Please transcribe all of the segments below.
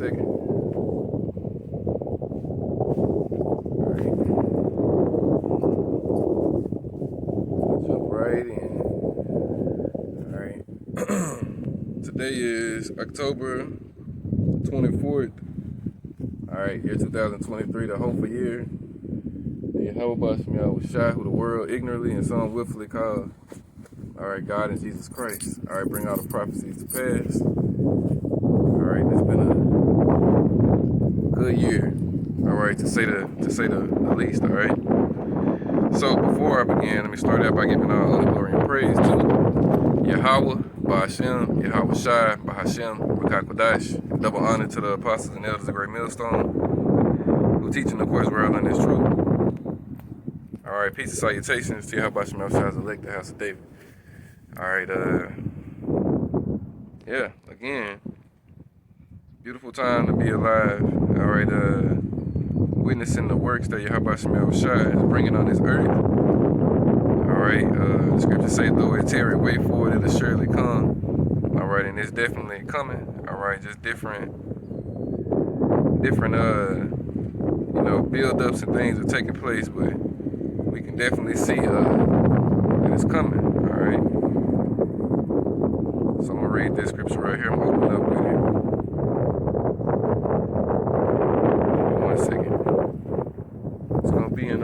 second. Jump right in. Alright. Today is October 24th. Alright, year 2023, the hopeful year. Yahweh Shai, who the world ignorantly and some willfully called. Alright, God and Jesus Christ. Alright, bring all the prophecies to pass. Alright, it's been a good year. Alright, to say the least, alright? So before I begin, let me start out by giving all honor, glory, and praise to Yahweh, Ba'Hashem, Yahweh Shai, Ba'Hashem, Ruach HaKodesh. Double honor to the apostles and elders of Great Millstone, who teaching the course world on this truth. Alright, peace and salutations to Yahweh Shai, Shai's elect, the house of David. Alright, yeah, again, beautiful time to be alive. Alright, witnessing the works that Yahweh Shai is bringing on this earth. Alright, the scriptures say, though it tarry, wait for it, it'll surely come. Alright, and it's definitely coming. Alright, just different, build-ups and things are taking place, but we can definitely see that it's coming. Alright. So I'm gonna read this scripture right here. I'm gonna open up with it. Give me 1 second. It's gonna be in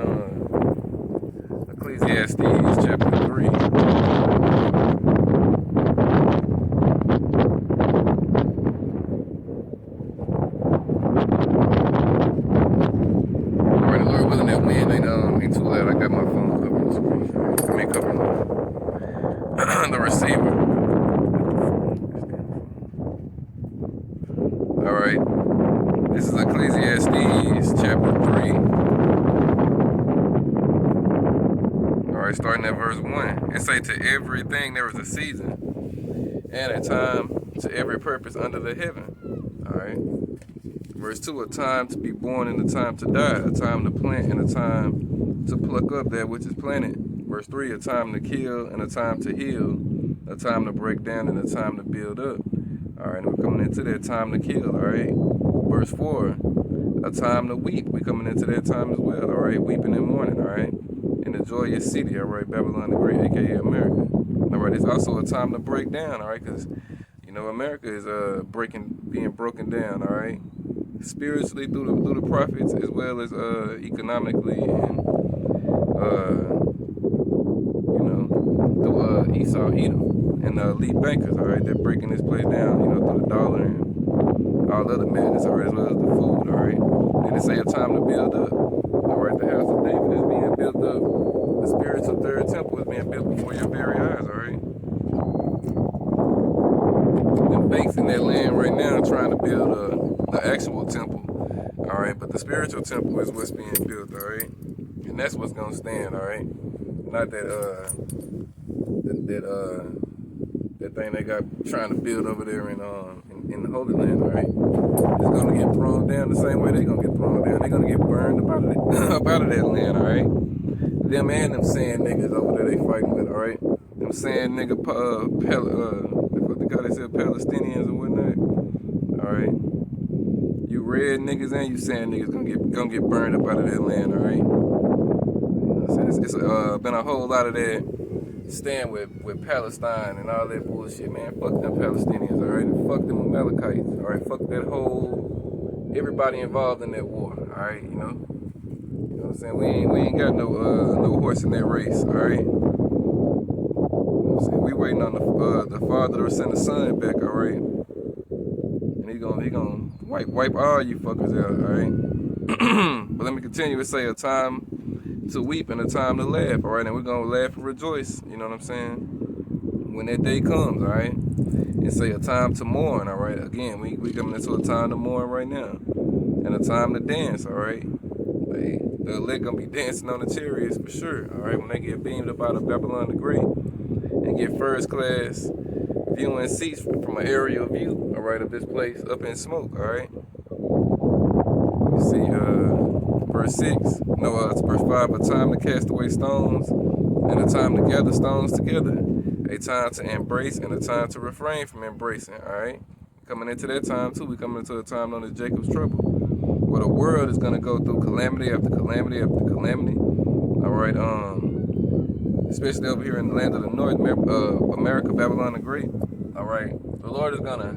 Ecclesiastes chapter 3. Alright, Lord willing, that wind ain't too loud. I got my phone covering the screen. I mean covering the receiver. Alright, this is Ecclesiastes chapter 3. Alright, starting at verse 1. It say, to everything there is a season, and a time to every purpose under the heaven. Alright. Verse 2, a time to be born and a time to die, a time to plant and a time to pluck up that which is planted. Verse 3, a time to kill and a time to heal, a time to break down and a time to build up. Alright, and we're coming into that time to kill, alright? Verse 4, a time to weep. We're coming into that time as well, alright? Weeping and mourning, alright? In the joyous city, alright? Babylon the Great, aka America. Alright, it's also a time to break down, alright? Because, America is being broken down, alright? Spiritually through the prophets, as well as economically and through Esau, Edom, and the elite bankers. All right, they're breaking this place down, through the dollar and all other madness, all right, as well as the food. All right, then they say a time to build up. All right, the house of David is being built up. The spiritual third temple is being built before your very eyes. All right. And banks in that land right now trying to build the actual temple, all right, but the spiritual temple is what's being built, all right, and that's what's gonna stand, all right, not that thing they got trying to build over there in the Holy Land, all right. It's gonna get thrown down the same way they're gonna get thrown down. They're gonna get burned up out of that land, all right. Them and them sand niggas over there they fighting with, all right. Them sand nigga they said Palestinians and whatnot. Alright. You red niggas and you sand niggas gonna get burned up out of that land, alright? It's been a whole lot of that stand with Palestine and all that bullshit, man. Fuck them Palestinians, alright? Fuck them Amalekites, alright? Fuck that whole everybody involved in that war, alright, You know what I'm saying? We ain't got no horse in that race, alright? We waiting on the Father to send the Son back, all right? And he gonna wipe all you fuckers out, all right? But let me continue to say a time to weep and a time to laugh, all right? And we're gonna laugh and rejoice, you know what I'm saying? When that day comes, all right? And say a time to mourn, all right? Again, we coming into a time to mourn right now, and a time to dance, all right? The elect gonna be dancing on the chariots for sure, all right? When they get beamed up out of Babylon the Great. And get first class viewing seats from an aerial view, all right, of this place up in smoke, all right. You see, verse 6, it's verse 5, a time to cast away stones and a time to gather stones together, a time to embrace and a time to refrain from embracing, all right. coming into that time too. We coming into a time known as Jacob's trouble, where the world is gonna go through calamity after calamity after calamity. All right, especially over here in the land of the North, America, Babylon the Great. All right, the Lord is gonna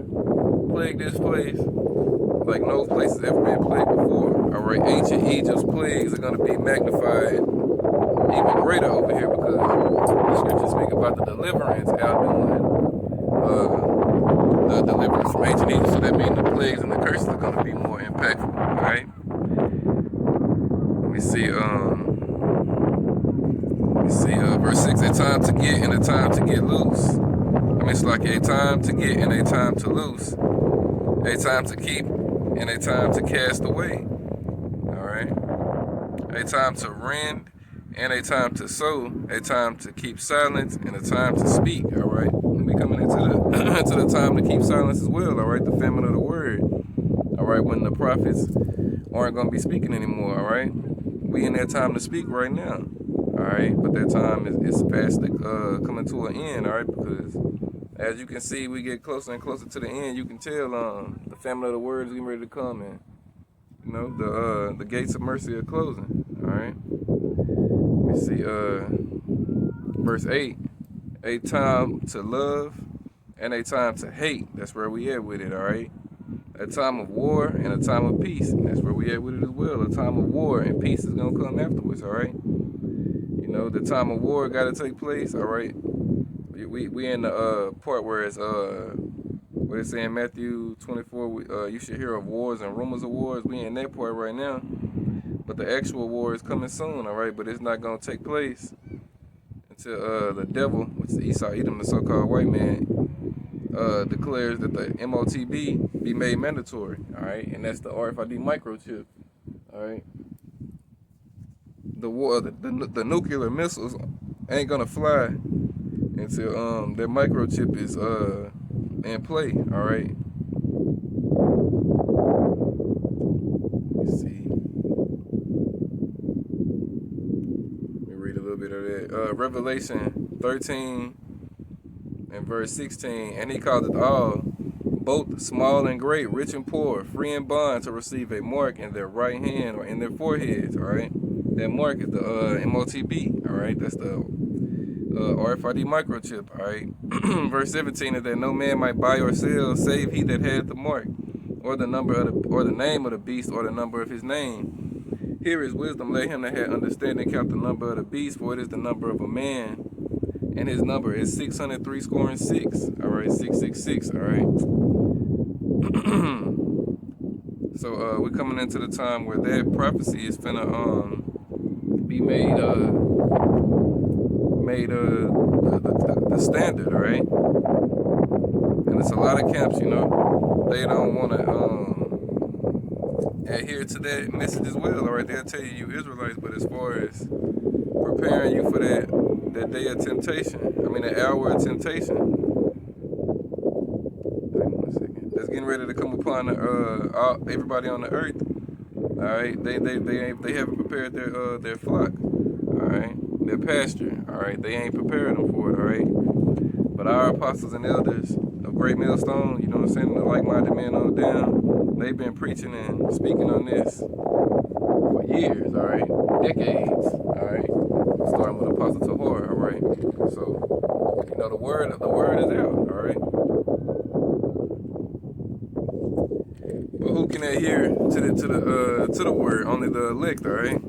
plague this place like no place has ever been plagued before. All right, ancient Egypt's plagues are gonna be magnified even greater over here because the scriptures speak about the deliverance outdoing the deliverance from ancient Egypt. So that means the plagues and the curses are gonna be more impactful. All right. Let me see. Verse 6, a time to get and a time to get loose. I mean, it's like a time to get and a time to loose. A time to keep and a time to cast away. All right. A time to rend and a time to sow. A time to keep silence and a time to speak. All right. And we coming into the into the time to keep silence as well. All right. The famine of the word. All right. When the prophets aren't going to be speaking anymore. All right. We in that time to speak right now. All right, but that time is fast coming to an end. All right, because as you can see, we get closer and closer to the end. You can tell the family of the word is getting ready to come, and you know the gates of mercy are closing. All right, let me see. Verse 8: a time to love and a time to hate. That's where we at with it. All right, a time of war and a time of peace. And that's where we at with it as well. A time of war and peace is gonna come afterwards. All right. You know, the time of war got to take place, all right? We in the part where it's, what it say in Matthew 24, you should hear of wars and rumors of wars. We in that part right now. But the actual war is coming soon, all right? But it's not going to take place until the devil, which is Esau, Edom, the so-called white man, declares that the MOTB be made mandatory, all right? And that's the RFID microchip, all right? The war, the nuclear missiles ain't gonna fly until that microchip is in play. All right. Let me see. Let me read a little bit of that. Revelation 13 and verse 16. And he called it all, both small and great, rich and poor, free and bond, to receive a mark in their right hand or in their foreheads. All right. That mark is the MOTB, all right? That's the RFID microchip, all right? Verse 17 is that no man might buy or sell save he that had the mark, or the number of or the name of the beast, or the number of his name. Here is wisdom, let him that had understanding count the number of the beast, for it is the number of a man, and his number is 636, all right? 666, all right? So we're coming into the time where that prophecy is finna be made the standard, all right? And it's a lot of camps, you know, they don't want to adhere to that message as well, all right? They'll tell you Israelites, but as far as preparing you for that day of temptation, I mean the hour of temptation, that's getting ready to come upon everybody on the earth. All right, they haven't prepared their flock, all right, their pasture, all right. They ain't prepared them for it, all right. But our apostles and elders of Great Millstone, you know what I'm saying, the like-minded men on down, they've been preaching and speaking on this for years, all right, decades, all right. Starting with Apostle Tahor, all right. So, you know, the word is out, all right. But who can adhere to the word? Only the elect, all right?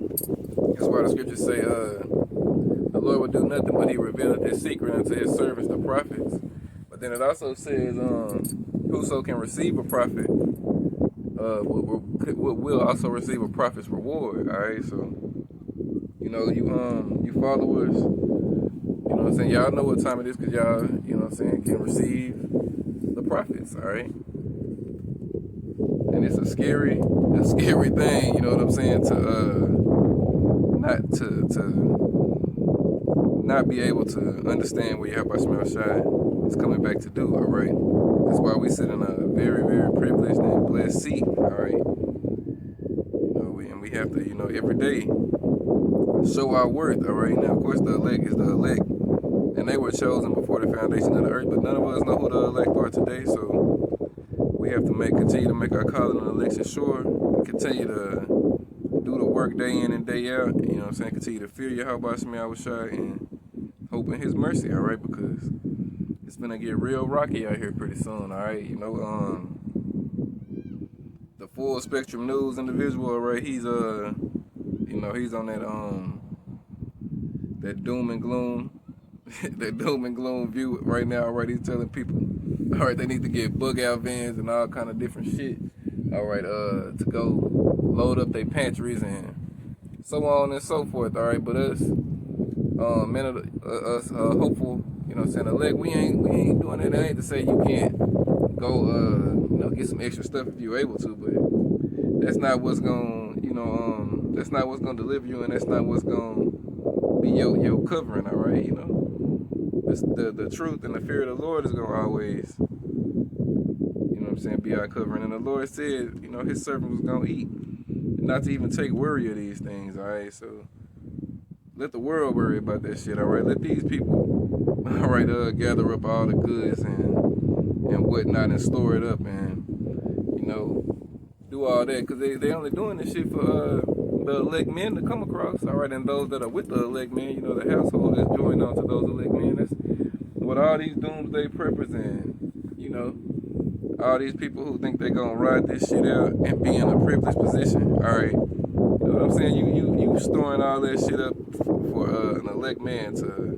That's why the scriptures say the Lord will do nothing but he revealeth his secret unto his servants, the prophets. But then it also says whoso can receive a prophet will also receive a prophet's reward, all right? So, you know, you followers, you know what I'm saying, y'all know what time it is because y'all, you know what I'm saying, can receive the prophets, all right? And it's a scary thing, you know what I'm saying, to not be able to understand what Yahweh Shemel Shai is coming back to do, all right? That's why we sit in a very, very privileged and blessed seat, all right? You know, and we have to, you know, every day show our worth, all right? Now, of course, the elect is the elect, and they were chosen before the foundation of the earth, but none of us know who the elect are today, so We have to continue to make our calling and election sure. Continue to do the work day in and day out. You know what I'm saying? Continue to fear your Yahweh Shemi Awashai and hope in His mercy. All right, because it's gonna get real rocky out here pretty soon. All right, you know, the Full Spectrum News individual. All right, he's you know, he's on that that doom and gloom, that doom and gloom view right now. All right, he's telling people, all right, they need to get bug out vans and all kind of different shit. All right, to go load up their pantries and so on and so forth. All right, but us, hopeful, you know what I'm saying, elect, we ain't doing it. That ain't to say you can't go, you know, get some extra stuff if you're able to, but that's not what's gonna, you know, that's not what's gonna deliver you, and that's not what's gonna be your covering. All right, you know, it's the truth and the fear of the Lord is gonna always, you know what I'm saying, be our covering. And the Lord said, you know, His servant was gonna eat, not to even take worry of these things. All right, so let the world worry about that shit. All right, let these people, all right, gather up all the goods and whatnot and store it up and, you know, do all that, because they only doing this shit for the elect men to come across. All right, and those that are with the elect men, you know, the household that's joined on to those elect men. That's what all these doomsday preppers and, you know, all these people who think they're gonna ride this shit out and be in a privileged position. All right, you know what I'm saying? You storing all that shit up for an elect man to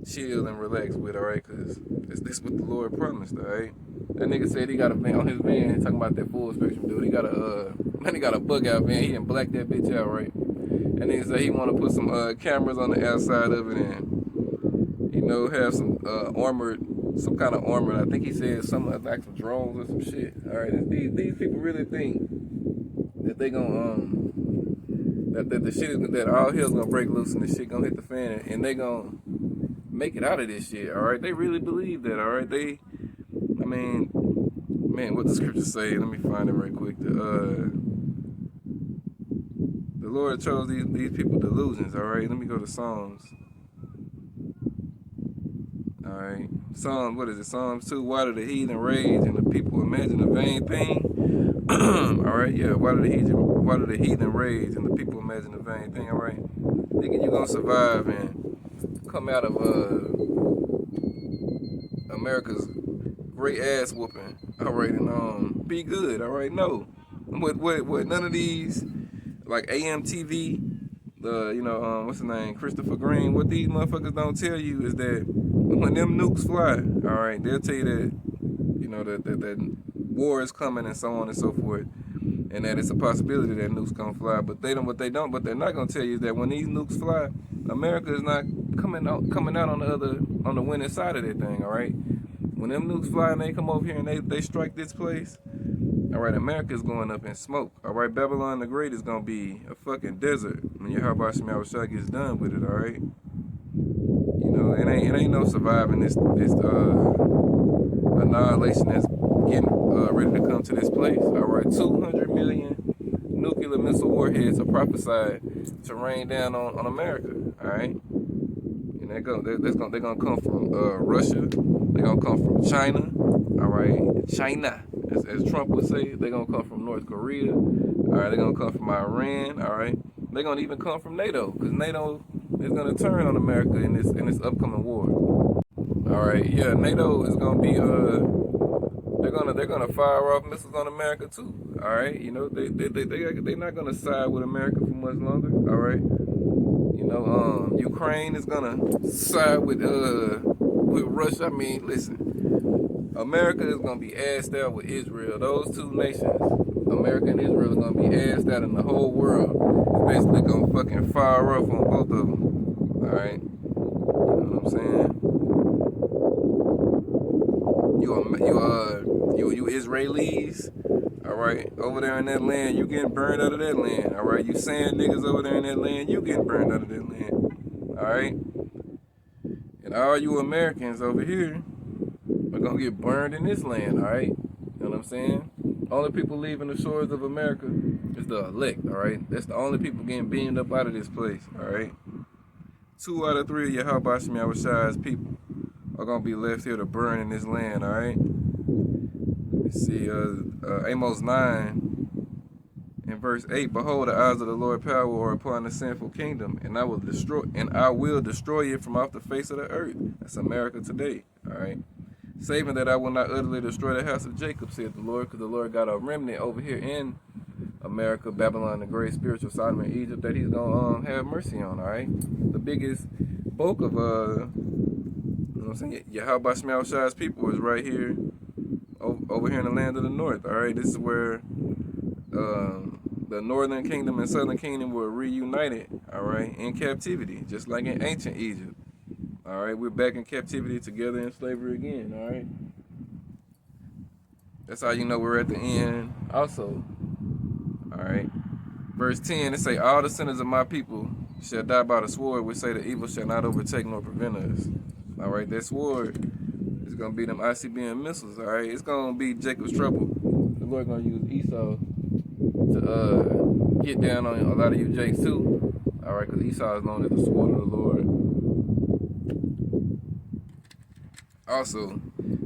chill and relax with. All right, because this what the Lord promised. All right, that nigga said he got a van on his van. Talking about that Full Spectrum dude. He got a bug out van. He done blacked that bitch out, right? And nigga said he want to put some cameras on the outside of it and, you know, have some some kind of armored. I think he said something like some drones or some shit. All right, these people really think that they gonna that the shit is, that all hell's gonna break loose and the shit gonna hit the fan and they gonna make it out of this shit. All right, they really believe that. All right, I mean, man, what the scriptures say? Let me find it right quick. The Lord chose these people delusions. All right, let me go to Psalms. All right, Psalms. What is it? Psalms 2. Why do the heathen rage and the people imagine a vain thing? All right, yeah. Why do the heathen rage and the people imagine a vain thing? All right, thinking you're gonna survive and come out of America's great ass whooping. All right, and be good. All right, no. What none of these, like AMTV, you know, what's the name, Christopher Green, what these motherfuckers don't tell you is that when them nukes fly, all right, they'll tell you that, you know, that war is coming and so on and so forth, and that it's a possibility that nukes gonna fly. But what they're not gonna tell you is that when these nukes fly, America is not coming out on the winning side of that thing. All right, when them nukes fly and they come over here and they strike this place, all right, America is going up in smoke. All right, Babylon the Great is gonna be a fucking desert when Yahweh Shemi Awashai gets done with it. All right, you know, it ain't no surviving this annihilation that's getting ready to come to this place. All right, 200 million nuclear missile warheads are prophesied to rain down on America. All right, and they're gonna come from Russia. They're gonna come from China. All right, China, as Trump would say. They're gonna come from North Korea. All right, they're gonna come from Iran. All right, they're gonna even come from NATO, because NATO is gonna turn on America in this upcoming war. All right, yeah, NATO is gonna be they're gonna fire off missiles on America too. All right, you know, they're not gonna side with America for much longer. All right, you know, Ukraine is gonna side with Russia. I mean, listen, America is gonna be assed out with Israel. Those two nations, America and Israel, are gonna be assed out, in the whole world is basically gonna fucking fire off on both of them. All right, you know what I'm saying? You Israelis, all right, over there in that land, you getting burned out of that land. All right, you sand niggas over there in that land, you getting burned out of that land. All right, and all you Americans over here are gonna get burned in this land. All right, you know what I'm saying? Only people leaving the shores of America is the elect. All right, that's the only people getting beamed up out of this place. All right, 2 out of 3 of Yahweh Shemi Awashai's people are gonna be left here to burn in this land. All right. see, Amos 9 and verse 8. Behold, the eyes of the Lord power are upon the sinful kingdom, and I will destroy it from off the face of the earth. That's America today. All right. Saving that I will not utterly destroy the house of Jacob, said the Lord, because the Lord got a remnant over here in America, Babylon the Great, spiritual Sodom and Egypt, that he's going to have mercy on, all right? The biggest bulk of, you know what I'm saying, Yahweh Shemel Shai's people is right here, over here in the land of the north, all right? This is where the northern kingdom and southern kingdom were reunited, all right, in captivity, just like in ancient Egypt. All right, we're back in captivity together in slavery again, all right? That's how you know we're at the end also, all right? Verse 10, it say, all the sinners of my people shall die by the sword, which say the evil shall not overtake nor prevent us. All right, that sword is going to be them ICBM missiles, all right? It's going to be Jacob's trouble. The Lord going to use Esau to get down on a lot of you Jakes too, all right? Because Esau is known as the sword of the Lord. Also,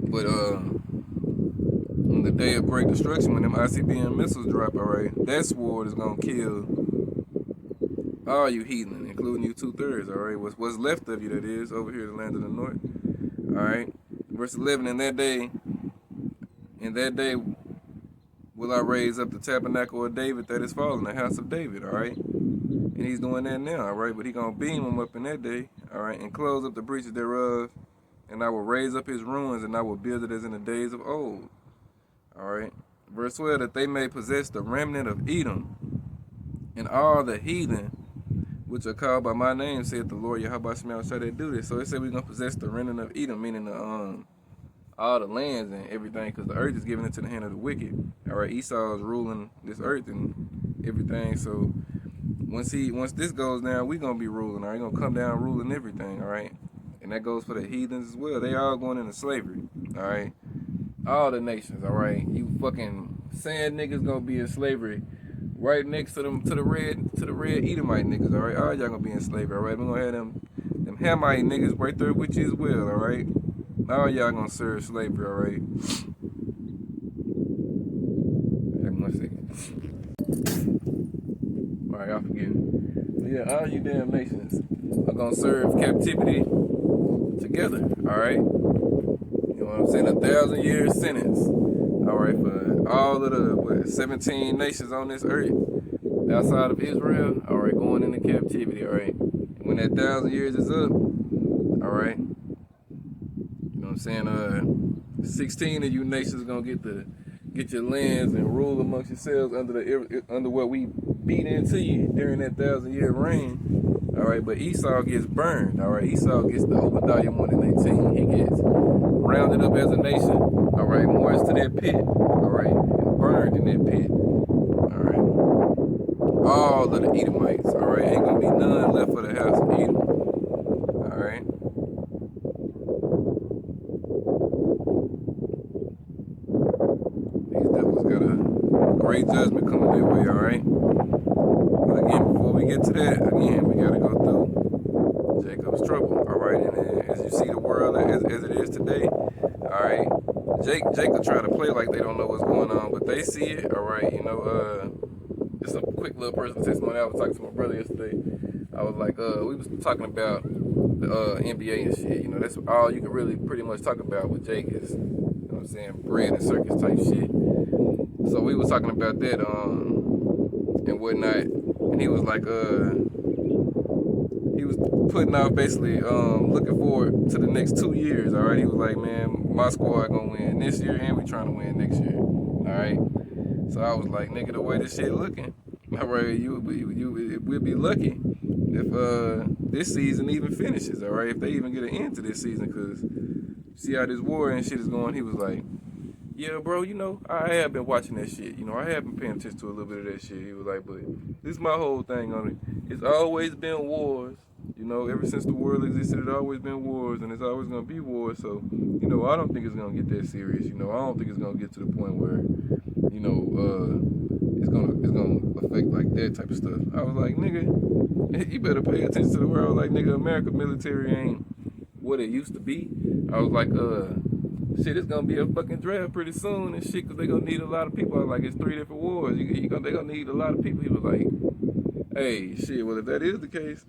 but on the day of great destruction, when them ICBM missiles drop, all right, that sword is gonna kill all you heathen, including you 2/3, all right, what's left of you, that is, over here in the land of the north, all right. Verse 11, in that day will I raise up the tabernacle of David that is fallen, the house of David, all right. And he's doing that now, all right, but he gonna beam them up in that day, all right, and close up the breaches thereof. And I will raise up his ruins, and I will build it as in the days of old. All right. Verse 12, that they may possess the remnant of Edom, and all the heathen, which are called by my name, said the Lord Yahweh Shemel shall they do this. So it said we're going to possess the remnant of Edom, meaning all the lands and everything, because the earth is given into the hand of the wicked. All right. Esau is ruling this earth and everything. So once this goes down, we're going to be ruling. All right. We're going to come down ruling everything. All right. And that goes for the heathens as well. They all going into slavery, all right? All the nations, all right? You fucking sand niggas gonna be in slavery right next to them, to the red Edomite niggas, all right? All y'all gonna be in slavery, all right? We're gonna have them Hamite niggas right there with you as well, all right? All y'all gonna serve slavery, all right? Hang on 1 second. All right, y'all forgetting. Yeah, all you damn nations are gonna serve captivity together, all right? You know what I'm saying? 1,000-year sentence, all right, for all of the 17 nations on this earth outside of Israel, all right, going into captivity, all right? And when that 1,000 years is up, all right, you know what I'm saying? 16 of you nations gonna get your lands and rule amongst yourselves under what we beat into you during that 1,000-year reign. All right, but Esau gets burned. All right, Esau gets the Obadiah 1 and 18. He gets rounded up as a nation. All right, marched to that pit. All right, and burned in that pit. All right, all of the Edomites. All right, ain't gonna be none left for the house of Edom. All right. These devils got a great judgment coming their way. All right. But again, before we get to that, again, we gotta go through Jacob's trouble, all right? And as you see the world as it is today, all right, Jacob try to play like they don't know what's going on, but they see it, all right? You know, just a quick little personal testimony. I was talking to my brother yesterday. I was like, we was talking about the NBA and shit. You know, that's all you can really pretty much talk about with Jake is, you know what I'm saying, bread and circus type shit. So we was talking about that, and whatnot. And he was like, he was putting out basically looking forward to the next 2 years, all right? He was like, man, my squad gonna win this year and we trying to win next year, all right? So I was like, nigga, the way this shit looking, all right, we'll be lucky if this season even finishes, all right? If they even get an end to this season, because see how this war and shit is going. He was like, yeah, bro, you know, I have been watching that shit. You know, I have been paying attention to a little bit of that shit. He was like, but this is my whole thing on it. It's always been wars. You know, ever since the world existed, it's always been wars, and it's always going to be wars. So, you know, I don't think it's going to get that serious. You know, I don't think it's going to get to the point where, you know, it's gonna affect like that type of stuff. I was like, nigga, you better pay attention to the world. Like, nigga, America military ain't what it used to be. I was like, shit, it's gonna be a fucking draft pretty soon and shit, cause they gonna need a lot of people. I was like, it's 3 different wars. They gonna need a lot of people. He was like, hey, shit, well, if that is the case,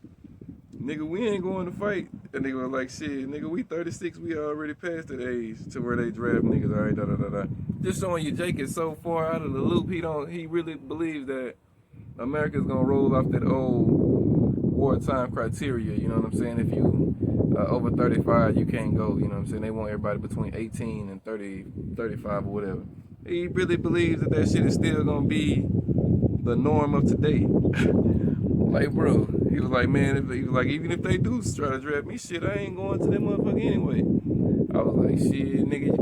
nigga, we ain't going to fight. And nigga was like, shit, nigga, we 36, we already past that age to where they draft niggas, all right, da da da da. Just showing you Jake is so far out of the loop, he really believes that America's gonna roll off that old wartime criteria, you know what I'm saying? If you over 35, you can't go, you know what I'm saying? They want everybody between 18 and 30, 35 or whatever. He really believes that shit is still gonna be the norm of today. Like, bro, he was like, man, he was like, even if they do try to draft me, shit, I ain't going to that motherfucker anyway. I was like, shit, nigga,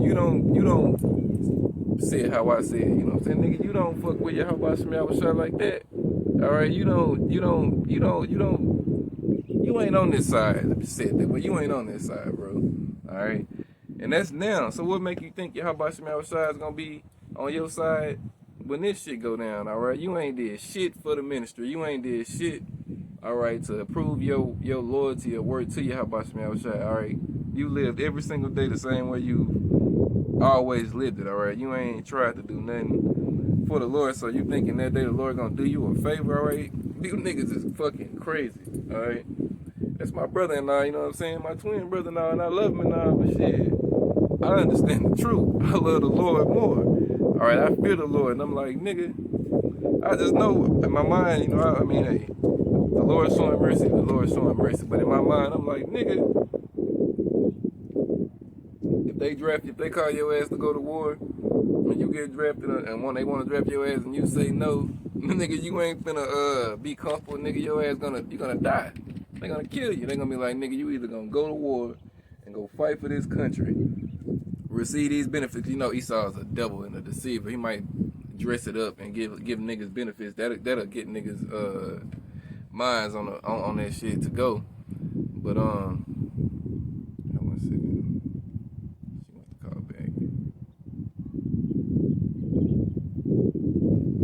you don't say it how I say it, you know what I'm saying? Nigga, you don't fuck with your how about some y'all shot like that. All right, you ain't on this side. Let me say it that way. You ain't on this side, bro. All right, and that's now. So what make you think your how about some y'all shot is gonna be on your side when this shit go down? All right, you ain't did shit for the ministry. You ain't did shit. All right, to prove your loyalty or word to your how about some y'all shot. All right, you lived every single day the same way you always lived it. All right, you ain't tried to do nothing for the Lord. So you thinking that day the Lord gonna do you a favor? All right, you niggas is fucking crazy. All right. That's my brother-in-law, you know what I'm saying? My twin brother-in-law, and I love him and all, but shit, I understand the truth. I love the Lord more. All right, I fear the Lord, and I'm like, nigga, I just know in my mind, you know, I mean, hey, the Lord's showing mercy, the Lord's showing mercy. But in my mind, I'm like, nigga, if they call your ass to go to war, and you get drafted, and when they want to draft your ass, and you say no, nigga, you ain't finna be comfortable, nigga. Your ass you gonna die. They gonna kill you. They gonna be like, nigga, you either gonna go to war and go fight for this country, receive these benefits. You know, Esau's a devil and a deceiver. He might dress it up and give niggas benefits. That'll get niggas minds on that shit to go. But one second. She wants to call back.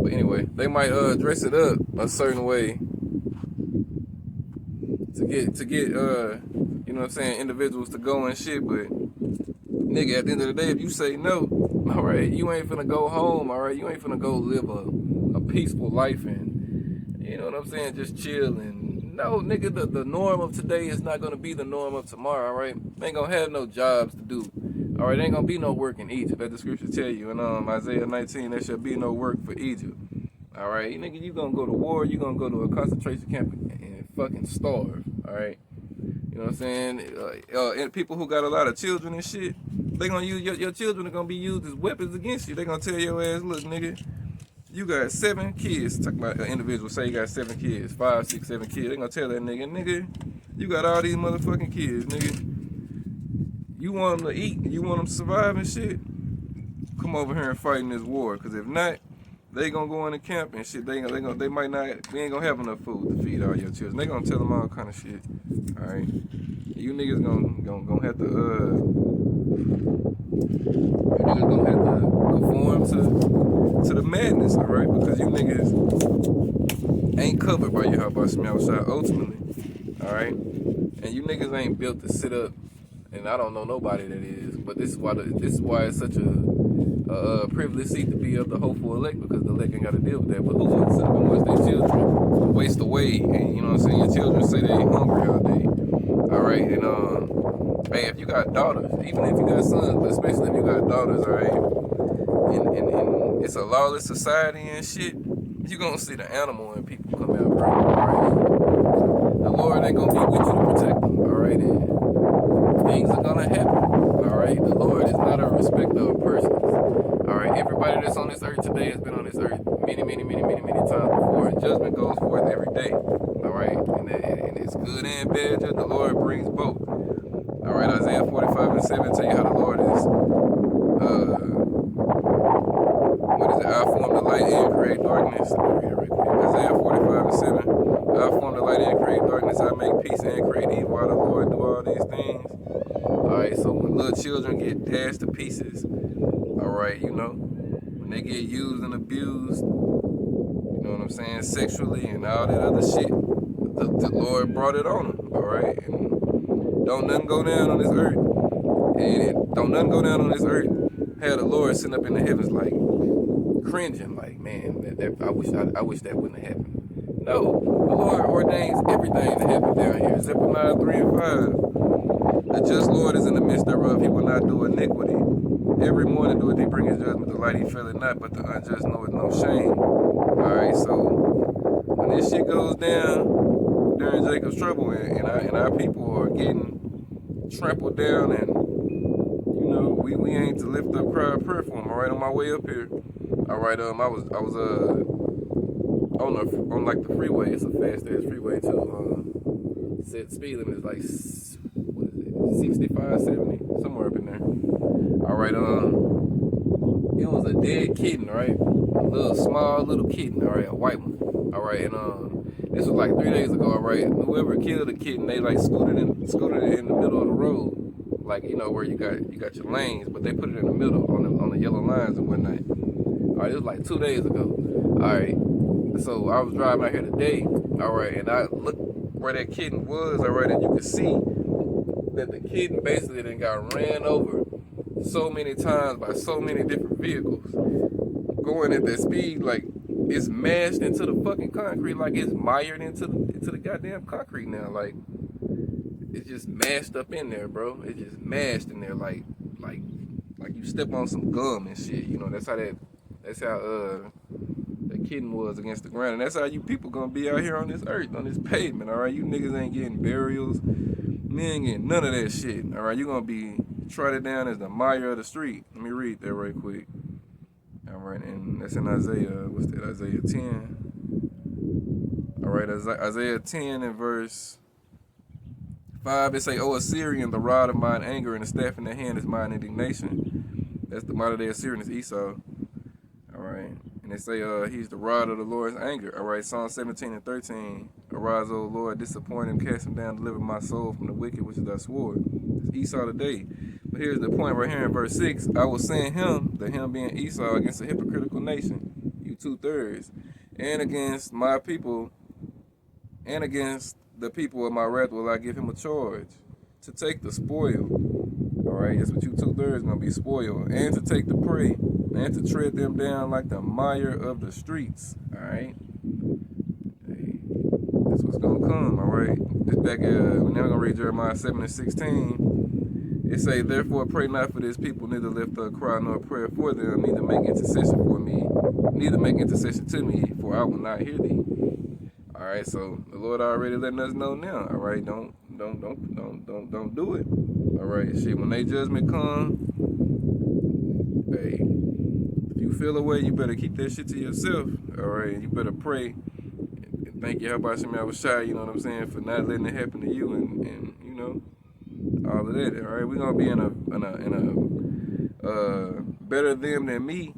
But anyway, they might dress it up a certain way to get you know what I'm saying, individuals to go and shit. But nigga, at the end of the day, if you say no, all right, you ain't finna go home. All right, you ain't finna go live a peaceful life and, you know what I'm saying, just chill. And no, nigga, the norm of today is not gonna be the norm of tomorrow. All right, they ain't gonna have no jobs to do. All right, ain't gonna be no work in Egypt, as the scriptures tell you. In Isaiah 19, there shall be no work for Egypt. All right, nigga, you gonna go to war, you gonna go to a concentration camp and fucking starve. All right, you know what I'm saying? And people who got a lot of children and shit, they gonna use your children are gonna be used as weapons against you. They gonna tell your ass, look, nigga, you got 7 kids. Talk about an individual, say you got 7 kids, 5, 6, 7 kids. They gonna tell that nigga, you got all these motherfucking kids, nigga. You want them to eat, you want them to survive and shit. Come over here and fight in this war, cause if not, they gonna go in the camp and shit. They might not. We ain't gonna have enough food to feed all your children. They gonna tell them all kind of shit. All right, you niggas gonna have to you niggas gonna have to conform to the madness. All right, because you niggas ain't covered by your how about some outside ultimately. All right, and you niggas ain't built to sit up. And I don't know nobody that is, but this is why it's such a privileged seat to be of the hopeful elect, because the elect ain't got to deal with that. But who wants to sit up and watch their children waste away? And you know what I'm saying? Your children say they ain't hungry all day. All right, and hey, if you got daughters, even if you got sons, but especially if you got daughters, all right, and it's a lawless society and shit, you gonna see the animal and people come out, bro. All right, the Lord ain't gonna be with you to protect them. All right, and things are gonna happen. All right, the Lord is not a respecter of persons. All right, everybody that's on this earth today has been on this earth many times before. And judgment goes forth every day. All right, and it's good and bad. Just the Lord brings both. All right, Isaiah 45:7 tell you how the Lord is. What is it? I form the light and create darkness. Let me read it right quick. Isaiah 45:7. I form the light and create darkness. I make peace and create evil. While the Lord do all these things. Alright, so when little children get dashed to pieces, alright, you know, when they get used and abused, you know what I'm saying, sexually and all that other shit, the Lord brought it on them, alright? And don't nothing go down on this earth And don't nothing go down on this earth. Had the Lord sitting up in the heavens like cringing, like, man, I wish that wouldn't have happened. No, the Lord ordains everything to happen down here. Zephaniah 3 and 5. The just Lord is in the midst thereof. He will not do iniquity. Every morning doeth he bring his judgment. The light he faileth not, but the unjust knoweth no shame. Alright, so when this shit goes down during Jacob's trouble and our people are getting trampled down, and you know, we ain't to lift up cry of prayer for them. Alright, on my way up here. Alright, I was on like the freeway. It's a fast ass freeway too. Said speed limit is like, what is it, 65, 70, somewhere up in there. Alright, it was a dead kitten, right? A little small little kitten, alright, a white one. Alright, and this was like 3 days ago, alright. Whoever killed the kitten, they like scooted it in the middle of the road. Like, you know, where you got your lanes, but they put it in the middle on the yellow lines and whatnot. Alright, it was like 2 days ago. Alright. So I was driving out here today, alright, and I looked where that kitten was, alright, and you could see that the kitten basically then got ran over so many times by so many different vehicles, going at that speed, like it's mashed into the fucking concrete, like it's mired into the goddamn concrete now, like it's just mashed up in there, bro. It's just mashed in there, like you step on some gum and shit. You know, that's how the kitten was against the ground, and that's how you people gonna be out here on this earth, on this pavement. All right, you niggas ain't getting burials, me ain't getting none of that shit. All right, you gonna be trotted down as the mire of the street. Let me read that right quick. All right, and that's in Isaiah. What's that? Isaiah 10. All right, Isaiah 10 and verse 5. It say, "O Assyrian, the rod of mine anger and the staff in the hand is mine indignation." That's the modern day Assyrian, is Esau. All right. And they say he's the rod of the Lord's anger. All right, Psalm 17 and 13. "Arise, O Lord, disappoint him, cast him down, deliver my soul from the wicked, which is thy sword." It's Esau today. But here's the point right here in verse 6. "I will send him," the him being Esau, "against a hypocritical nation, you 2/3, and against my people, and against the people of my wrath will I give him a charge, to take the spoil." All right, that's what you 2/3 gonna be, spoiled, "and to take the prey, and to tread them down like the mire of the streets." All right, hey, that's what's gonna come. All right, this back. Now we're gonna read Jeremiah 7 and 16. It say, "Therefore pray not for this people, neither lift a cry nor a prayer for them, neither make intercession for me, neither make intercession to me, for I will not hear thee." All right, so the Lord already letting us know now. All right, don't do it. All right, shit. When they judgment come, hey, if you feel a way, you better keep that shit to yourself. All right, you better pray and thank you, Habashim Yahushua, you know what I'm saying, for not letting it happen to you, and you know, all of that. All right, we're gonna be in a better them than me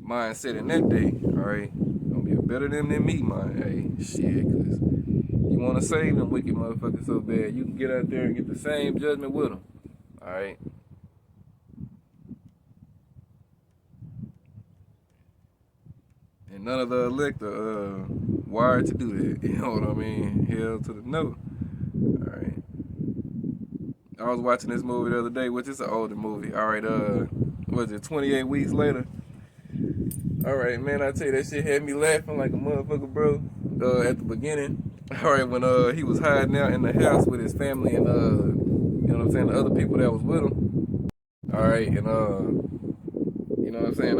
mindset in that day. All right, gonna be a better them than me mind. Hey, shit, cause you want to save them wicked motherfuckers so bad, you can get out there and get the same judgment with them. All right. And none of the elect are wired to do that. You know what I mean? Hell to the no. All right. I was watching this movie the other day, which is an older movie. All right. What was it? 28 Weeks Later. All right, man. I tell you, that shit had me laughing like a motherfucker, bro. At the beginning. All right, when he was hiding out in the house with his family and you know what I'm saying, the other people that was with him. All right, and you know what I'm saying,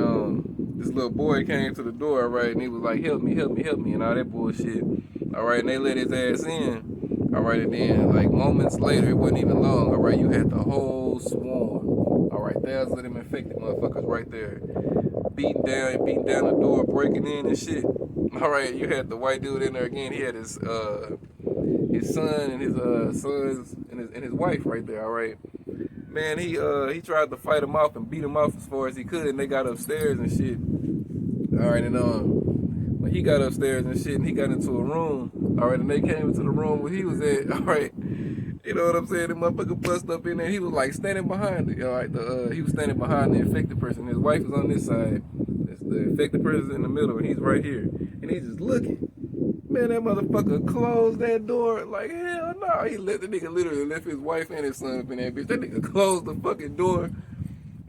this little boy came to the door, all right, and he was like, "Help me, help me, help me," and all that bullshit. All right, and they let his ass in. All right, and then like moments later, it wasn't even long. All right, you had the whole swarm. All right, thousands of them infected motherfuckers right there, beating down the door, breaking in and shit. All right, you had the white dude in there again. He had his son and his sons and his wife right there. All right, man. He tried to fight him off and beat him off as far as he could, and they got upstairs and shit. All right, and when he got upstairs and shit, and he got into a room. All right, and they came into the room where he was at. All right, you know what I'm saying? The motherfucker bust up in there. He was like standing behind it. All right, he was standing behind the infected person. His wife was on this side. The infected person's in the middle, and he's right here, and he's just looking. Man, that motherfucker closed that door like hell no. He let the nigga literally left his wife and his son up in that bitch. That nigga closed the fucking door.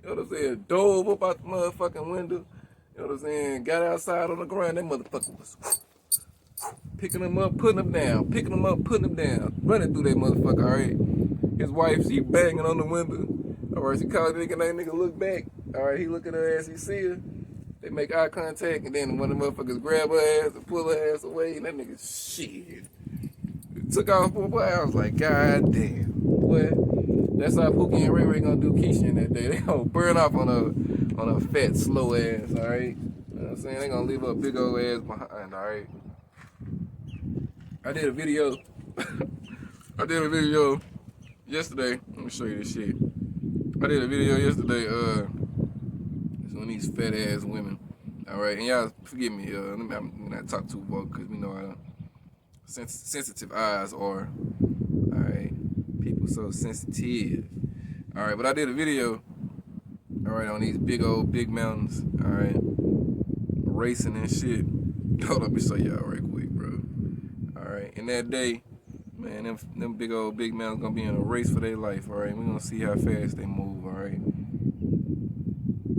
You know what I'm saying? Dove up out the motherfucking window. You know what I'm saying? Got outside on the ground. That motherfucker was picking him up, putting him down. Picking him up, putting him down. Running through that motherfucker, all right? His wife, she banging on the window. All right, she called the nigga, and that nigga look back. All right, he look at her ass, he see her. They make eye contact, and then one of the motherfuckers grab her ass and pull her ass away, and that nigga, shit. Took off for a while. I was like, God damn. Boy, that's how Pookie and Ray Ray gonna do Keisha in that day. They gonna burn off on a fat, slow ass, all right? You know what I'm saying? They gonna leave her big old ass behind, all right? I did a video. I did a video yesterday. Let me show you this shit. I did a video yesterday, it's on these fat ass women. Alright, and y'all forgive me, let me not talk too much because we know how sensitive eyes are. Alright. People so sensitive. Alright, but I did a video, alright, on these big mountains, alright. Racing and shit. Hold up, let me show y'all right quick, bro. Alright, and that day, man, them big mountains gonna be in a race for their life, alright? We gonna see how fast they move, alright?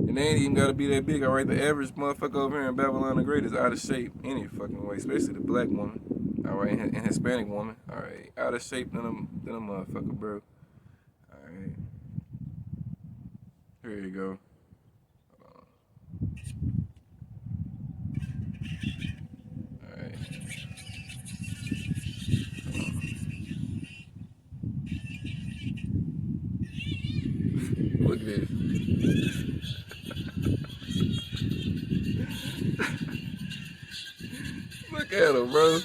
And they ain't even gotta be that big, alright? The average motherfucker over here in Babylon the Great is out of shape any fucking way, especially the black woman, alright? And Hispanic woman, alright? Out of shape than a motherfucker, bro. Alright. Here you go. Alright. Look at this. Look at him, bro.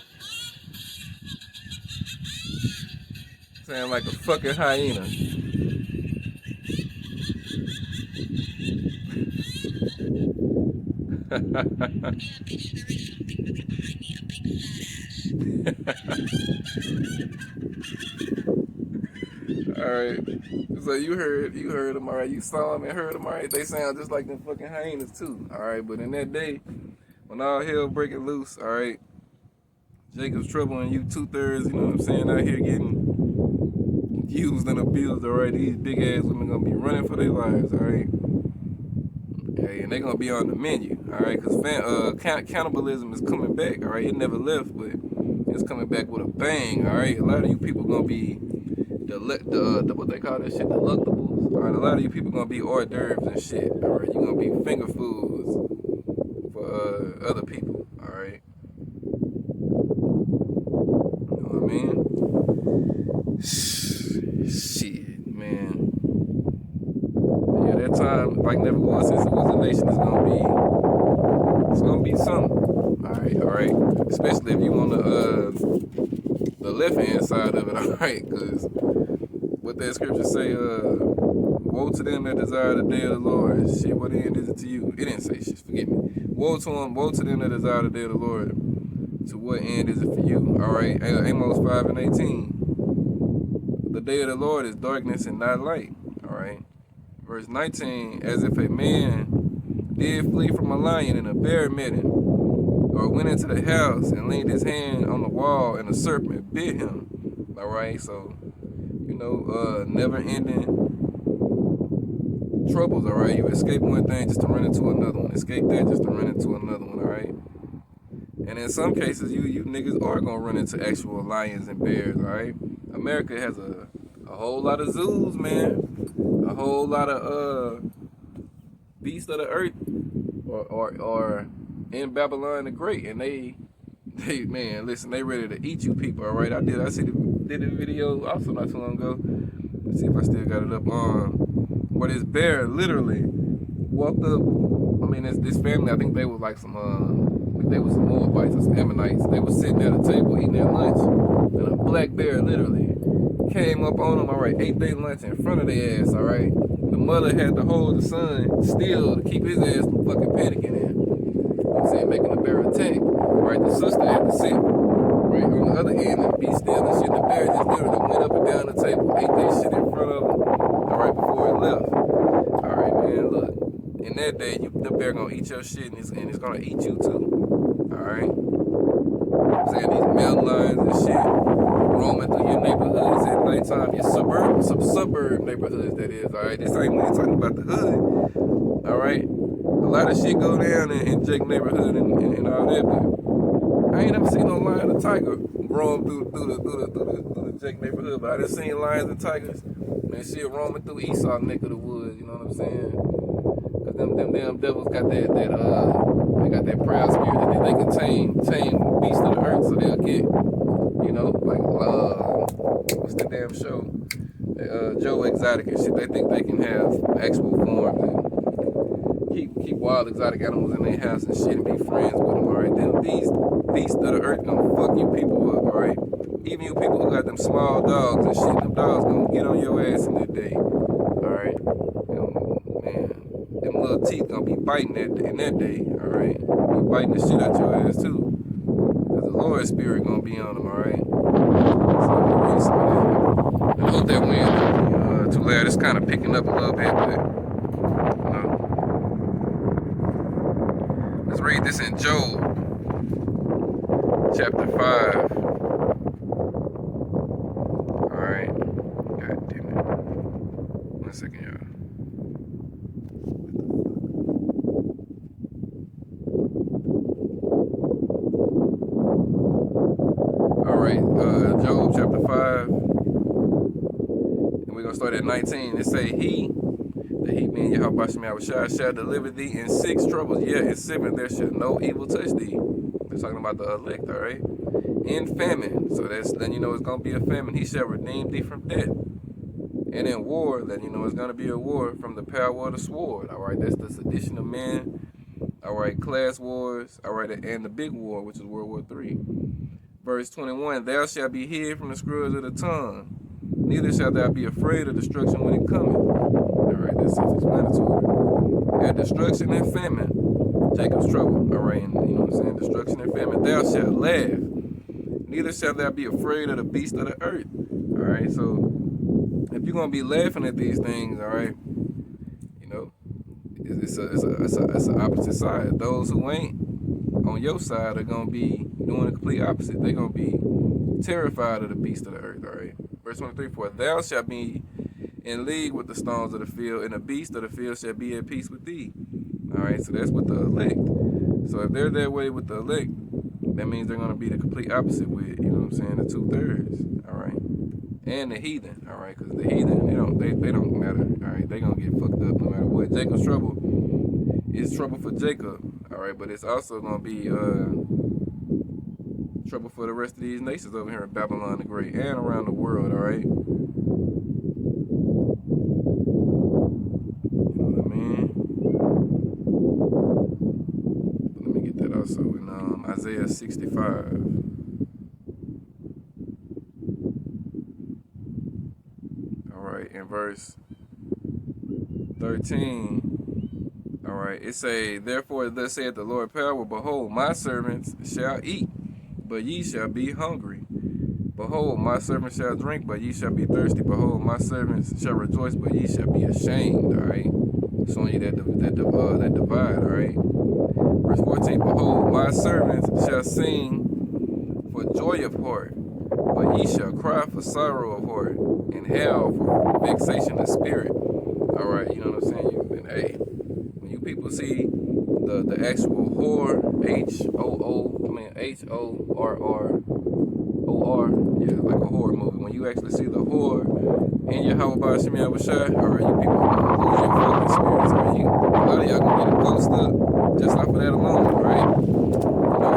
Sound like a fucking hyena. Alright. So you heard them, alright. You saw them and heard them, alright. They sound just like them fucking hyenas too. Alright, but in that day, when all hell breaking loose, alright, Jacob's trouble and you 2/3, you know what I'm saying, out here getting used and abused, alright. These big ass women gonna be running for their lives, alright. Hey, and they gonna be on the menu, alright, because cannibalism is coming back, alright. It never left, but it's coming back with a bang, alright. A lot of you people gonna be the what they call that shit, delectables. Alright, a lot of you people gonna be hors d'oeuvres and shit. Alright, you gonna be finger foods for other people. Alright, you know what I mean? Shit, man. Yeah, that time like never was since it was a nation. It's gonna be something. Alright. Especially if you on the left hand side of it. Alright, because what that scripture say, woe to them that desire the day of the Lord. Shit, what end is it to you? It didn't say shit, forget me. Woe to them that desire the day of the Lord. To what end is it for you? Alright, Amos 5:18. The day of the Lord is darkness and not light. Alright. Verse 19, as if a man did flee from a lion and a bear met him, or went into the house and leaned his hand on the wall and a serpent bit him. Alright, so you know, never-ending troubles, all right? You escape one thing just to run into another one. Escape that just to run into another one, all right? And in some cases, you niggas are going to run into actual lions and bears, all right? America has a whole lot of zoos, man. A whole lot of beasts of the earth or in Babylon the Great. And they man, listen, they ready to eat you people, all right? I did a video also not too long ago. Let's see if I still got it up on where this bear literally walked up. I mean, this family, I think they was like some Moabites or some Ammonites. They was sitting at a table eating their lunch, and a black bear literally came up on them, all right, ate their lunch in front of their ass, all right? The mother had to hold the son still to keep his ass from fucking panicking in. You know what I'm saying? Making the bear attack. Right, the sister had to sit right on the other end and be still and shit. The bear just literally went up and down the table, ate that shit in front of him, all right, before it left. All right, man, look. In that day, the bear gonna eat your shit and it's gonna eat you too. All right. I'm saying? These mountain lions and shit roaming through your neighborhoods at nighttime, your suburb neighborhoods, that is, all right? This ain't when you're talking about the hood, all right? A lot of shit go down in Jake neighborhood and all that, but I ain't never seen no lion or tiger roam through the Jake neighborhood, but I done seen lions and tigers and shit roaming through Esau neck of the woods, you know what I'm saying? Cause them damn devils got they got that proud spirit that they can tame beasts of the earth, so they'll get, you know, like what's the damn show? Joe Exotic and shit. They think they can have actual forms and keep wild exotic animals in their house and shit and be friends with them. All right, then these beasts of the earth gonna fuck you people up. All right, even you people who got them small dogs and shit, them dogs gonna get on your ass in that day. All right, man, them little teeth gonna be biting in that day. All right, be biting the shit out your ass too. Cause the Lord's spirit gonna be on them. All right. I hope that wind too loud. It's kind of picking up a little bit, but you know. Let's read this in Job, chapter 5. All right. God damn it. 1 second, y'all. All right, Job chapter 5. We're going to start at 19. It say, He being Yahweh shall deliver thee in 6 troubles. Yeah, in 7 there shall no evil touch thee. They're talking about the elect, all right? In famine, so that's letting you know it's going to be a famine. He shall redeem thee from death. And in war, letting you know it's going to be a war from the power of the sword, all right? That's the sedition of men, all right? Class wars, all right? And the big war, which is World War III. Verse 21, thou shalt be hid from the scrolls of the tongue. Neither shalt thou be afraid of destruction when it cometh. All right, that's self-explanatory. At destruction and famine, Jacob's trouble. All right, and you know what I'm saying? Destruction and famine, thou shalt laugh. Neither shalt thou be afraid of the beast of the earth. All right, so if you're gonna be laughing at these things, all right, you know, it's a opposite side. Those who ain't on your side are gonna be doing the complete opposite. They're gonna be terrified of the beast of the earth. All right. Verse 23, for thou shalt be in league with the stones of the field, and the beast of the field shall be at peace with thee. All right, so that's with the elect. So if they're that way with the elect, that means they're going to be the complete opposite with, you know what I'm saying, the 2/3. All right, and the heathen. All right, because the heathen, they don't matter. All right, they're going to get fucked up no matter what. Jacob's trouble is trouble for Jacob. All right, but it's also going to be trouble for the rest of these nations over here in Babylon the Great and around the world, all right? You know what I mean? Let me get that also in Isaiah 65. All right, in verse 13, all right, it say, therefore thus saith the Lord power, behold, my servants shall eat, but ye shall be hungry. Behold, my servants shall drink, but ye shall be thirsty. Behold, my servants shall rejoice, but ye shall be ashamed. All right, showing you that divide. All right. Verse 14. Behold, my servants shall sing for joy of heart, but ye shall cry for sorrow of heart, and howl for vexation of spirit. All right, you know what I'm saying? And hey, when you people see the actual whore, Horror, yeah, like a horror movie. When you actually see the whore in your Yahweh Shem Yahushua, all right, you people gonna lose your fucking spirits. All right, a lot of y'all gonna get a ghost up just off of that alone, right? You know,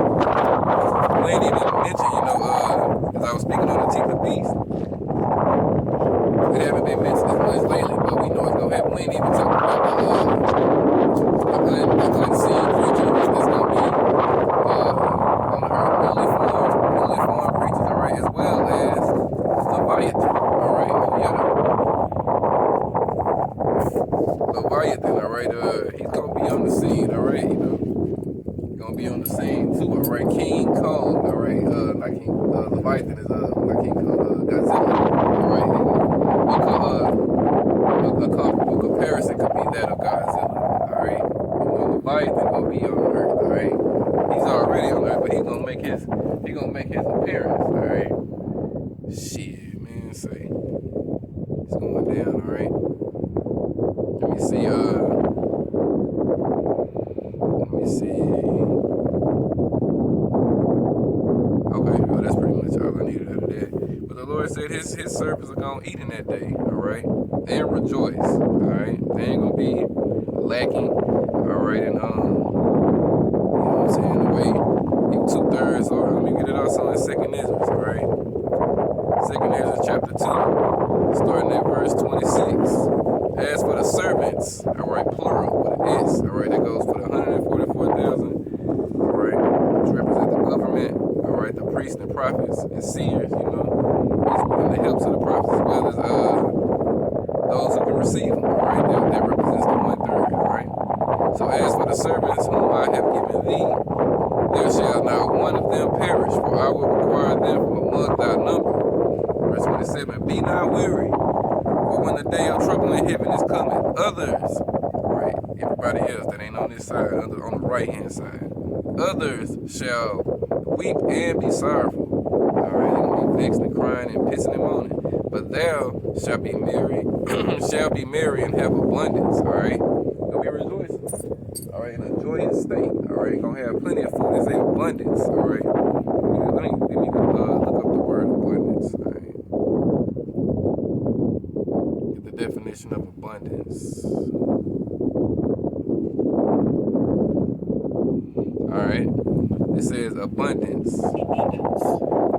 we ain't even mentioned, you know, as I was speaking on the teeth of beast. We haven't been mentioned as much lately, but we know it's gonna happen. We ain't even talking about the unseen creatures that's gonna be on the earth, newly formed creatures, all right, as well as Leviathan, all right, Leviathan, all right, he's gonna be on the scene, all right, you know, gonna be on the scene too, all right, King Kong, all right, not King, Leviathan is, not King Kong, Godzilla, all right, a comparable comparison could be that of Godzilla, all right, and Leviathan gonna be on Earth, all right, he's already on Earth, but he's gonna make let me see. Okay, well, that's pretty much all I needed out of that. But the Lord said his servants are going to eat in that day, all right? And rejoice, all right? They ain't going to be lacking, all right? And, you know what I'm saying, the way, you 2/3, or let me get it also in 2nd Ezra, all right? 2nd Ezra chapter 2, starting at verse 26. As for the servants, all right, plural, with an S, all right, that goes for the 144,000, all right, which represent the government, all right, the priests and prophets and seers, you know, and the helps of the prophets, as well as those who can receive them, all right, that represents the 1/3, all right. So as for the servants whom I have given thee, there shall not one of them perish, for I will require them from among thy number. Verse 27, be not weary, for when the day of trouble in heaven is coming, others, right, everybody else that ain't on this side, on the right hand side, others shall weep and be sorrowful. All right, they're gonna be vexed and crying and pissing and moaning. But thou shalt be merry, shall be merry and have abundance. All right, you'll be rejoicing. All right, in a joyous state. All right, you're gonna have plenty of food. It's a abundance. All right, let me look up the word abundance. All right. Definition of abundance. Alright. It says abundance.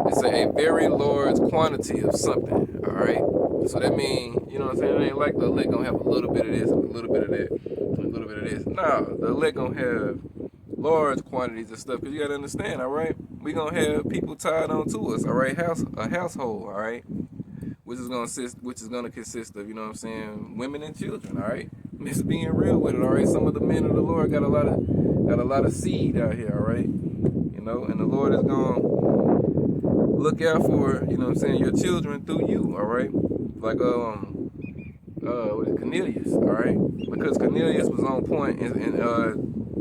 It's a very large quantity of something. Alright. So that means, you know what I'm saying? It ain't like the elect gonna have a little bit of this, a little bit of that, and a little bit of this. No, the elect gonna have large quantities of stuff. Because you gotta understand, alright? We gonna have people tied on to us, alright? A household, alright? Which is gonna consist of, you know what I'm saying, women and children, all right? Just being real with it, all right? Some of the men of the Lord got a lot of seed out here, all right? You know, and the Lord is gonna look out for, you know what I'm saying, your children through you, all right? Like with Cornelius, all right? Because Cornelius was on point and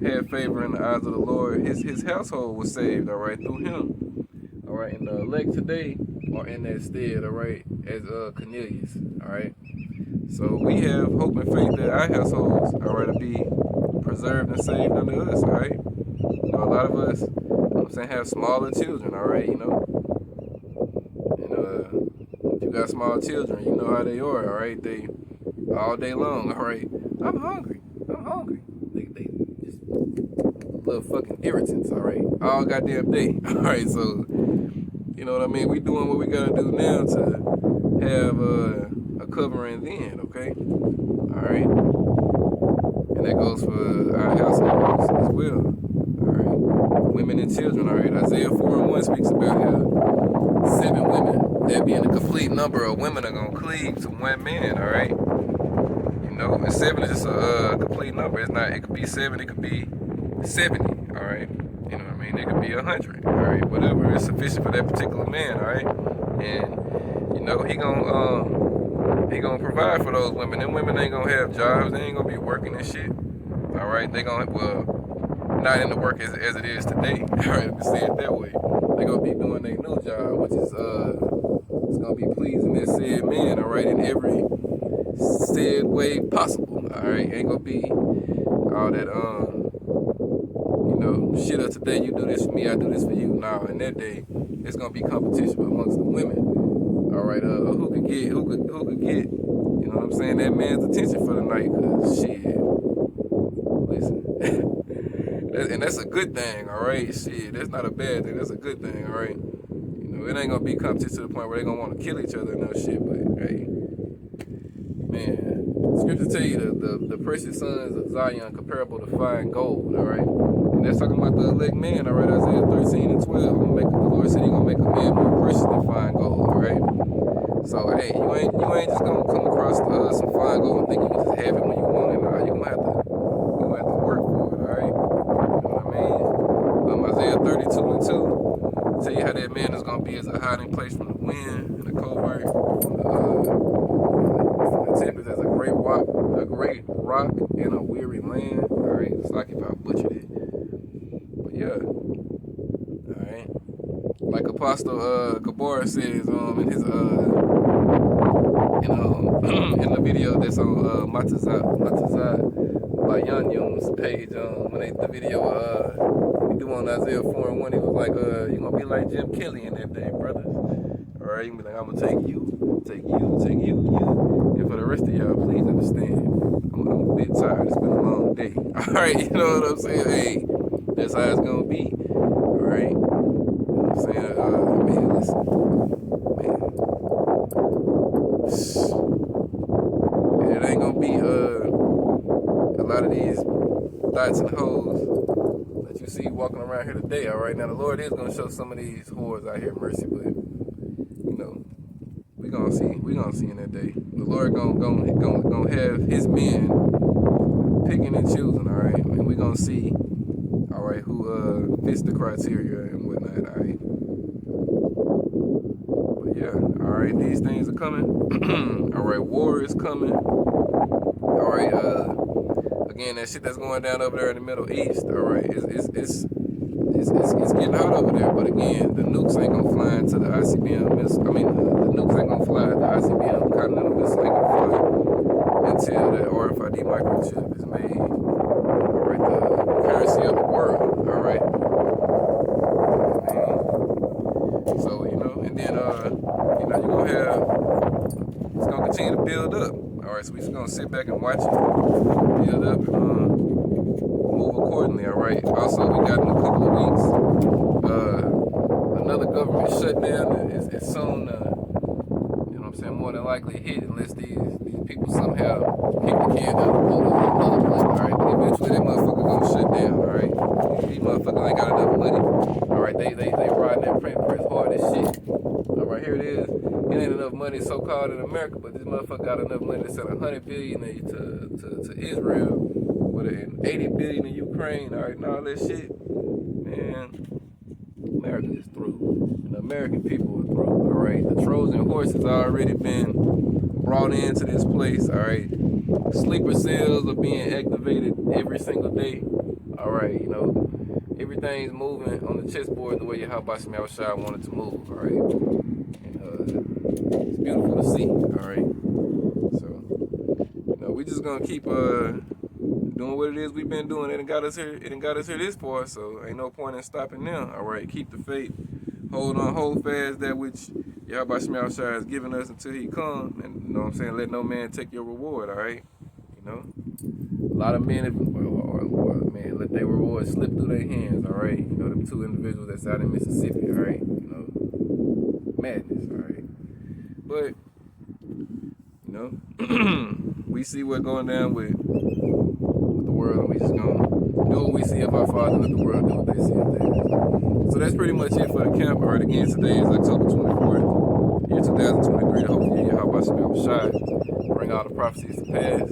had favor in the eyes of the Lord. His household was saved, all right, through him, all right? And the elect today are in that stead, all right, as Cornelius, all right. So we have hope and faith that our households, all right, to be preserved and saved unto us, all right. You know, a lot of us, you know what I'm saying, have smaller children, all right, you know. And if you got small children, you know how they are, all right. They all day long, all right. I'm hungry. They just little fucking irritants, all right. All goddamn day, all right. So, you know what I mean? We doing what we gotta do now to have a covering then, okay? All right? And that goes for our households as well, all right? Women and children, all right? Isaiah 4:1 speaks about how 7 women, that being a complete number of women, are gonna cleave to 1 man, all right? You know, and 7 is just a complete number. It's not, it could be 7, it could be 70, all right? You know what I mean? It could be 100, all right? Whatever is sufficient for that particular man, all right? And, you know, he gonna provide for those women. Them women ain't gonna have jobs. They ain't gonna be working and shit, all right? They gonna, well, not in the work as it is today, all right? If you see it that way. They gonna be doing their new job, which is, it's gonna be pleasing that said man, all right? In every said way possible, all right? Ain't gonna be all that, you know, shit of today, you do this for me, I do this for you. Now, in that day, it's gonna be competition amongst the women. All right, who could get, you know what I'm saying, that man's attention for the night? Cause shit, listen, and that's a good thing. All right, shit, that's not a bad thing. That's a good thing. All right, you know, it ain't gonna be competition to the point where they gonna want to kill each other and no shit. But hey, man, scripture tell you the precious sons of Zion comparable to fine gold. All right. And that's talking about the elect man, all right, Isaiah 13:12. The Lord said He gonna make a man more precious than fine gold, all right. So hey, you ain't just gonna come across some fine gold and think you can just have it when you want it. Nah, you gonna have to work for it, all right. You know what I mean? Isaiah 32:2 tell you how that man is gonna be as a hiding place from the wind and the covert, the tempest as a great rock in a weary land. All right, it's like if I butchered it. Yeah. Alright. Like Apostle Gabor says in his in the video that's on Matazat by Yan Yum's page, when they the video he do on Isaiah 4:1, he was like, you gonna be like Jim Kelly in that day, brothers. Alright, you gonna be like, I'm gonna take you, you. And for the rest of y'all, please understand, I'm a bit tired. It's been a long day. Alright, you know what I'm saying? Hey, that's how it's gonna be. Alright. You know what I'm saying? Man, listen. Man. It ain't gonna be a lot of these thoughts and hoes that you see walking around here today. Alright. Now the Lord is gonna show some of these whores out here mercy, but you know, we gonna see in that day. The Lord gonna have his men picking and choosing, alright? And we gonna see, alright, who fits the criteria and whatnot, alright? But yeah, alright, these things are coming. Alright, war is coming. Alright, again, that shit that's going down over there in the Middle East, alright, it's getting hot over there. But again, the nukes ain't gonna fly into the ICBM missile. I mean, the nukes ain't gonna fly. The ICBM Continental missile ain't gonna fly until that RFID microchip is made. Alright, the currency of the world. Alright. So, you know, and then you're gonna have, it's gonna continue to build up. Alright, so we just gonna sit back and watch it build up and move accordingly, alright? Also, we got in a couple of weeks, another government shutdown is soon, you know what I'm saying, more than likely hit unless these people somehow kick the can out of another plane, alright? But eventually that motherfucker gonna shut down, alright? These motherfuckers ain't got enough money, alright? They riding that print press hard as shit. Alright, here it is. It ain't enough money so-called in America, but this motherfucker got enough money to send $100 billion to Israel, with an $80 billion in Ukraine, alright, and all that shit. Man, America is through. And the American people are through, alright? The Trojan horse has already been brought into this place, alright? Sleeper cells are being activated every single day, alright? You know, everything's moving on the chessboard the way Yahweh Shem Yahushua wanted to move, alright? And it's beautiful to see, alright? So, you know, we just gonna keep doing what it is we've been doing. It done got us here this far, so ain't no point in stopping now. Alright, keep the faith. Hold on, hold fast that which Yahweh Shem Yahushua has given us until he come. And you know what I'm saying? Let no man take your reward, alright? You know? A lot of men man, let their reward slip through their hands, alright? You know, them two individuals that's out in Mississippi, alright? You know? Madness, alright? But, you know, we see what's going down with the world, and we just gonna do what we see of our Father, and let the world do what they see of theirs. So that's pretty much it for the camp. Alright, again, today is October 24th, year 2023. I hope you hear Yahweh Shem Yahushua bring all the prophecies to pass.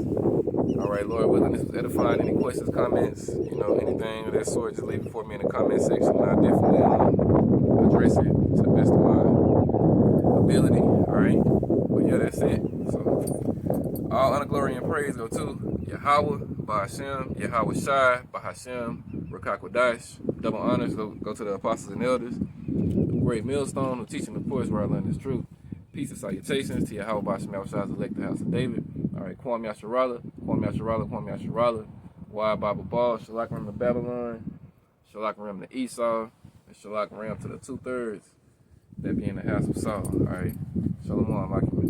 Alright, Lord willing, this was edifying. Any questions, comments, you know, anything of that sort, just leave it for me in the comment section, and I'll definitely address it to the best of my ability. Alright, but yeah, that's it. So all honor, glory, and praise go to Yahweh, Bahashem, Yahweh Shai, Bahashem, Rakakwadash. Double honors go to the apostles and elders, the great millstone who teaching the poor where I learn this truth. Peace and salutations to Yahweh Bahashem Yahushua's elect, the house of David. Alright, Kwam Yasharala, Kwam Yasharala, Kwam Yasharala, Why Bible Ball, Shalak Ram to Babylon, Shalak Ram to Esau, and Shalak Ram to the 2/3 that be in the house of Saul. Alright, Shalom, Akim.